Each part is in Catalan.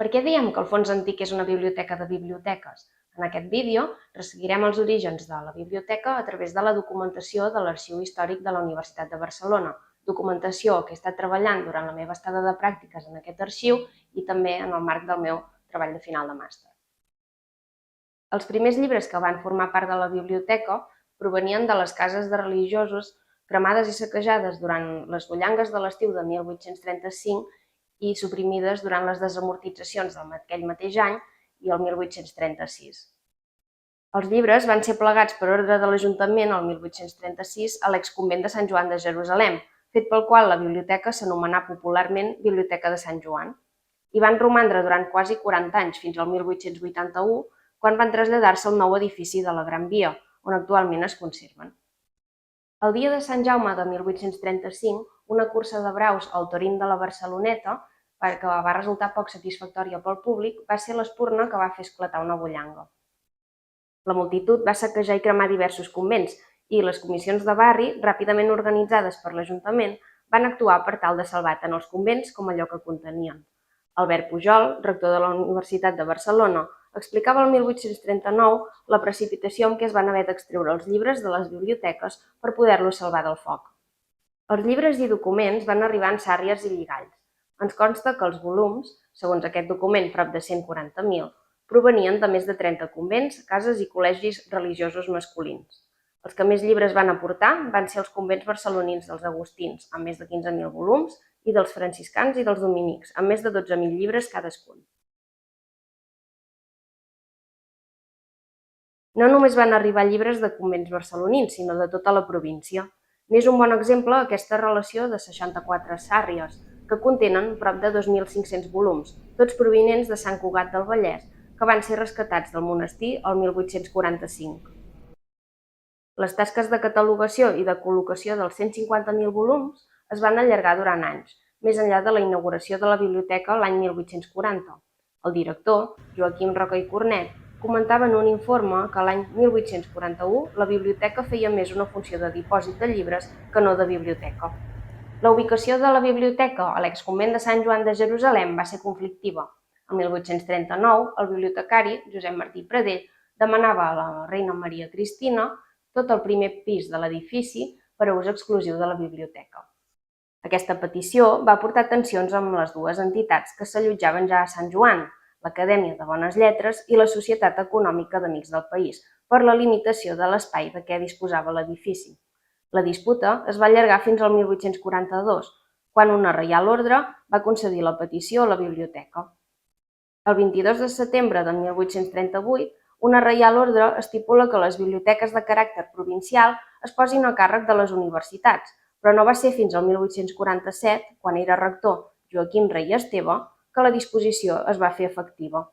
Per què diem que el fons antic és una biblioteca de biblioteques? En aquest vídeo resseguirem els orígens de la biblioteca a través de la documentació de l'Arxiu Històric de la Universitat de Barcelona, documentació que he estat treballant durant la meva estada de pràctiques en aquest arxiu i també en el marc del meu treball de final de màster. Els primers llibres que van formar part de la biblioteca provenien de les cases de religiosos cremades i saquejades durant les bullangues de l'estiu de 1835 i suprimides durant les desamortitzacions d'aquell mateix any i el 1836. Els llibres van ser plegats per ordre de l'Ajuntament el 1836 a l'exconvent de Sant Joan de Jerusalem, fet pel qual la biblioteca s'anomenà popularment Biblioteca de Sant Joan, i van romandre durant quasi 40 anys fins al 1881, quan van traslladar-se al nou edifici de la Gran Via, on actualment es conserven. El dia de Sant Jaume de 1835, una cursa de braus al Torín de la Barceloneta, que va resultar poc satisfactòria pel públic, va ser l'espurna que va fer esclatar una bullanga. La multitud va saquejar i cremar diversos convents i les comissions de barri, ràpidament organitzades per l'Ajuntament, van actuar per tal de salvar tant els convents com allò que contenien. Albert Pujol, rector de la Universitat de Barcelona, explicava el 1839 la precipitació amb què es van haver d'extreure els llibres de les biblioteques per poder-los salvar del foc. Els llibres i documents van arribar en sàrries i lligalls. Ens consta que els volums, segons aquest document prop de 140.000, provenien de més de 30 convents, cases i col·legis religiosos masculins. Els que més llibres van aportar van ser els convents barcelonins dels agustins, amb més de 15.000 volums, i dels franciscans i dels dominics, amb més de 12.000 llibres cadascun. No només van arribar llibres de convents barcelonins, sinó de tota la província. N'és un bon exemple aquesta relació de 64 sàrries, que contenen prop de 2.500 volums, tots provinents de Sant Cugat del Vallès, que van ser rescatats del monestir el 1845. Les tasques de catalogació i de col·locació dels 150.000 volums es van allargar durant anys, més enllà de la inauguració de la biblioteca l'any 1840. El director, Joaquim Roca i Cornet, comentava en un informe que l'any 1841 la biblioteca feia més una funció de dipòsit de llibres que no de biblioteca. La ubicació de la biblioteca a l'exconvent de Sant Joan de Jerusalem va ser conflictiva. El 1839, el bibliotecari, Josep Martí Pradell, demanava a la reina Maria Cristina tot el primer pis de l'edifici per a ús exclusiu de la biblioteca. Aquesta petició va portar tensions amb les dues entitats que s'allotjaven ja a Sant Joan, l'Acadèmia de Bones Lletres i la Societat Econòmica d'Amics del País, per la limitació de l'espai de què disposava l'edifici. La disputa es va allargar fins al 1842, quan una reial ordre va concedir la petició a la biblioteca. El 22 de setembre de 1838, una reial ordre estipula que les biblioteques de caràcter provincial es posin a càrrec de les universitats, però no va ser fins al 1847, quan era rector Joaquim Rei Esteve, que la disposició es va fer efectiva.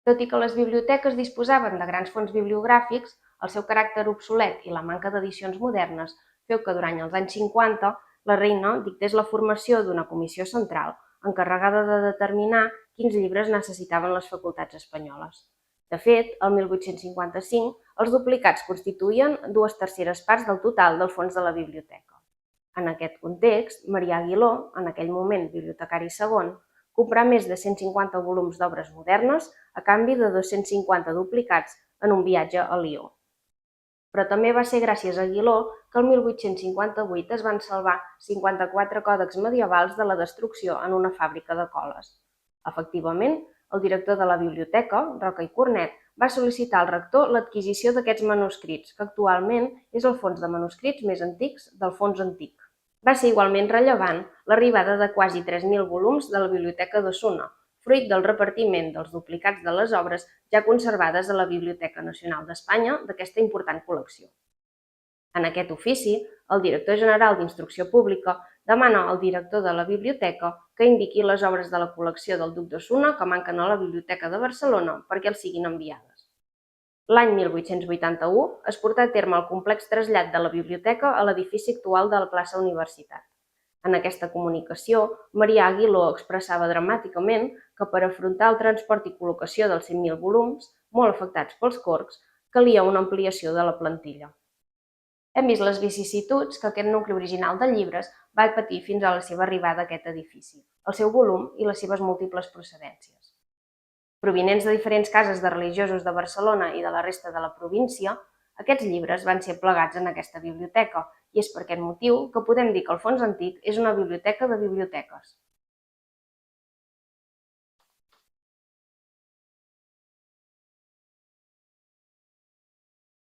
Tot i que les biblioteques disposaven de grans fons bibliogràfics, el seu caràcter obsolet i la manca d'edicions modernes feu que durant els anys 50 la reina dictés la formació d'una comissió central encarregada de determinar quins llibres necessitaven les facultats espanyoles. De fet, el 1855, els duplicats constituïen 2/3 parts del total del fons de la biblioteca. En aquest context, Marià Aguiló, en aquell moment bibliotecari segon, comprà més de 150 volums d'obres modernes a canvi de 250 duplicats en un viatge a Lió. Però també va ser gràcies a Aguiló que el 1858 es van salvar 54 còdecs medievals de la destrucció en una fàbrica de coles. Efectivament, el director de la biblioteca, Roca i Cornet, va sol·licitar al rector l'adquisició d'aquests manuscrits, que actualment és el fons de manuscrits més antics del fons antic. Va ser igualment rellevant l'arribada de quasi 3.000 volums de la Biblioteca d'Osona, fruit del repartiment dels duplicats de les obres ja conservades a la Biblioteca Nacional d'Espanya d'aquesta important col·lecció. En aquest ofici, el director general d'Instrucció Pública demana al director de la biblioteca que indiqui les obres de la col·lecció del Duc d'Osona que manquen a la Biblioteca de Barcelona perquè els siguin enviades. L'any 1881 es portà a terme el complex trasllat de la biblioteca a l'edifici actual de la plaça Universitat. En aquesta comunicació, Marià Aguiló expressava dramàticament que per afrontar el transport i col·locació dels 100.000 volums, molt afectats pels corcs, calia una ampliació de la plantilla. Hem vist les vicissituds que aquest nucli original de llibres va patir fins a la seva arribada a aquest edifici, el seu volum i les seves múltiples procedències. Provinents de diferents cases de religiosos de Barcelona i de la resta de la província, aquests llibres van ser plegats en aquesta biblioteca i és per aquest motiu que podem dir que el Fons Antic és una biblioteca de biblioteques.